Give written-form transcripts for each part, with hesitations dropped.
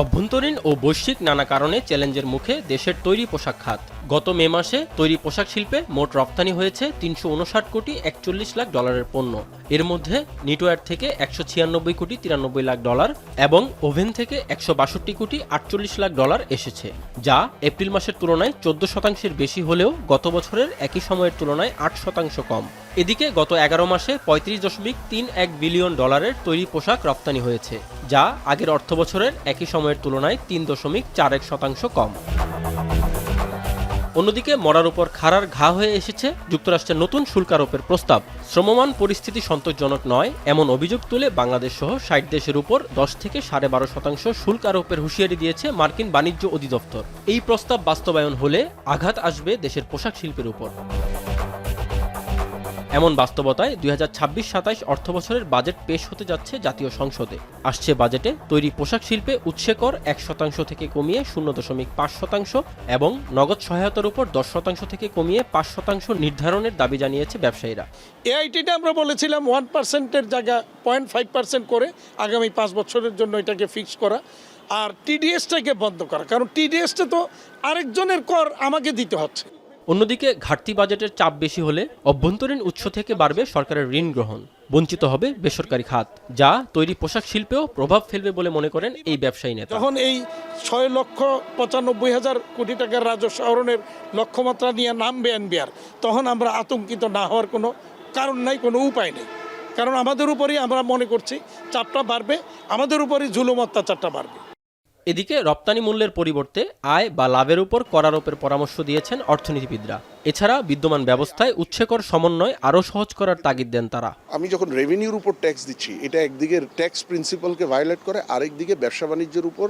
অভ্যন্তরীণ ও বৈশ্বিক নানা কারণে চ্যালেঞ্জের মুখে দেশের তৈরি পোশাক খাত। গত মে মাসে তৈরি পোশাক শিল্পে মোট রপ্তানি হয়েছে ৩৫৯ কোটি ৪১ লাখ ডলারের পণ্য। এর মধ্যে নিটওয়্যার থেকে ১৯৬ কোটি ৯৩ লাখ ডলার এবং ওভেন থেকে ১৬২ কোটি ৪৮ লাখ ডলার এসেছে, যা এপ্রিল মাসের তুলনায় ১৪% বেশি হলেও গত বছরের একই সময়ের তুলনায় ৮% কম। এদিকে গত ১১ মাসে ৩৫.৩১ বিলিয়ন ডলারের তৈরি পোশাক রপ্তানি হয়েছে, যা আগের অর্থবছরের একই সময়ের তুলনায় ৩.৪১% কম। অন্যদিকে মরার উপর খাড়ার ঘা হয়ে এসেছে যুক্তরাষ্ট্রের নতুন শুল্ক আরোপের প্রস্তাব। শ্রমমান পরিস্থিতি সন্তোষজনক নয় এমন অভিযোগ তুলে বাংলাদেশ সহ ৬০ দেশের উপর ১০ থেকে ১২.৫% শুল্ক আরোপের হুঁশিয়ারি দিয়েছে মার্কিন বাণিজ্য অধিদপ্তর। এই প্রস্তাব বাস্তবায়ন হলে আঘাত আসবে দেশের পোশাক শিল্পের উপর। এমন বাস্তবতায় ২০২৬-২৭ অর্থবছরের বাজেট পেশ হতে যাচ্ছে জাতীয় সংসদে। আসছে বাজেটে তৈরি পোশাক শিল্পে উৎসে কর ১% থেকে কমিয়ে ০.৫% এবং নগদ সহায়তার উপর ১০% থেকে কমিয়ে ৫% নির্ধারণের দাবি জানিয়েছে ব্যবসায়ীরা। এআইটিটা আমরা বলেছিলাম 1%-এর জায়গা 0.5% করে আগামী ৫ বছরের জন্য এটাকে ফিক্স করা, আর টিডিএসটাকে বন্ধ করা, কারণ টিডিএসটা তো আরেকজনের কর আমাকে দিতে হচ্ছে। অন্যদিকে ঘাটতি বাজেটের চাপ বেশি হলে অভ্যন্তরীণ উৎস থেকে বাড়বে সরকারের ঋণ গ্রহণ, বঞ্চিত হবে বেসরকারি খাত, যা তৈরি পোশাক শিল্পেও প্রভাব ফেলবে বলে মনে করেন এই ব্যবসায়ী নেতা। যখন এই ৬,৯৫,০০০ কোটি টাকার রাজস্ব আহরণের লক্ষ্যমাত্রা নিয়ে নামবে এনবিআর, তখন আমরা আতঙ্কিত না হওয়ার কোনো কারণ নাই, কোনো উপায় নেই। কারণ আমাদের উপরই আমরা মনে করছি চাপটা বাড়বে, আমাদের উপরই জুলুম অত্যাচারটা বাড়বে। এদিকে রপ্তানি মূল্যের পরিবর্তে আয় বা লাভের উপর কর আরোপের পরামর্শ দিয়েছেন অর্থনীতিবিদরা। এছাড়া বিদ্যমান ব্যবস্থায় উৎসেকর সমন্বয় আরও সহজ করার তাগিদ দেন তারা। আমি যখন রেভিনিউর উপর ট্যাক্স দিচ্ছি, এটা একদিকে ট্যাক্স প্রিন্সিপালকে ভায়োলেট করে, আরেকদিকে ব্যবসা বাণিজ্যের উপর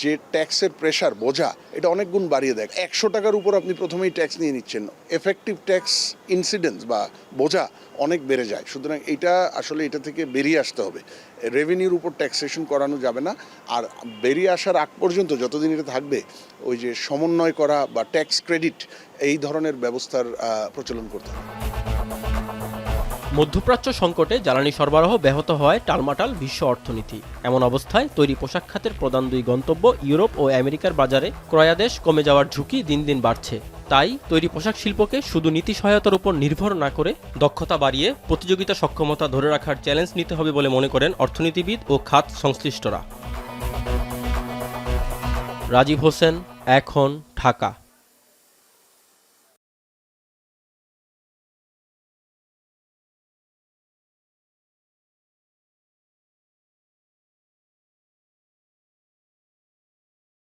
যে ট্যাক্সের প্রেশার, বোঝা, এটা অনেক গুণ বাড়িয়ে দেয়। ১০০ টাকার উপর আপনি প্রথমেই ট্যাক্স নিয়ে নিচ্ছেন, এফেক্টিভ ট্যাক্স ইনসিডেন্স বা বোঝা অনেক বেড়ে যায়। সুতরাং এটা থেকে বেরিয়ে আসতে হবে। রেভিনিউর উপর ট্যাক্সেশন করানো যাবে না। আর বেরিয়ে আসার আগ পর্যন্ত যতদিন এটা থাকবে, ওই যে সমন্বয় করা বা ট্যাক্স ক্রেডিট, এই ধরনের ব্যবস্থার প্রচলন করতে হবে। মধ্যপ্রাচ্য সংকটে জ্বালানি সরবরাহ ব্যাহত হওয়ায় টালমাটাল বিশ্ব অর্থনীতি। এমন অবস্থায় তৈরি পোশাক খাতের প্রধান দুই গন্তব্য ইউরোপ ও আমেরিকার বাজারে ক্রয়াদেশ কমে যাওয়ার ঝুঁকি দিন দিন বাড়ছে। তাই তৈরি পোশাক শিল্পকে শুধু নীতি সহায়তার উপর নির্ভর না করে দক্ষতা বাড়িয়ে প্রতিযোগিতা সক্ষমতা ধরে রাখার চ্যালেঞ্জ নিতে হবে বলে মনে করেন অর্থনীতিবিদ ও খাত সংশ্লিষ্টরা। রাজীব হোসেন, এখন, ঢাকা।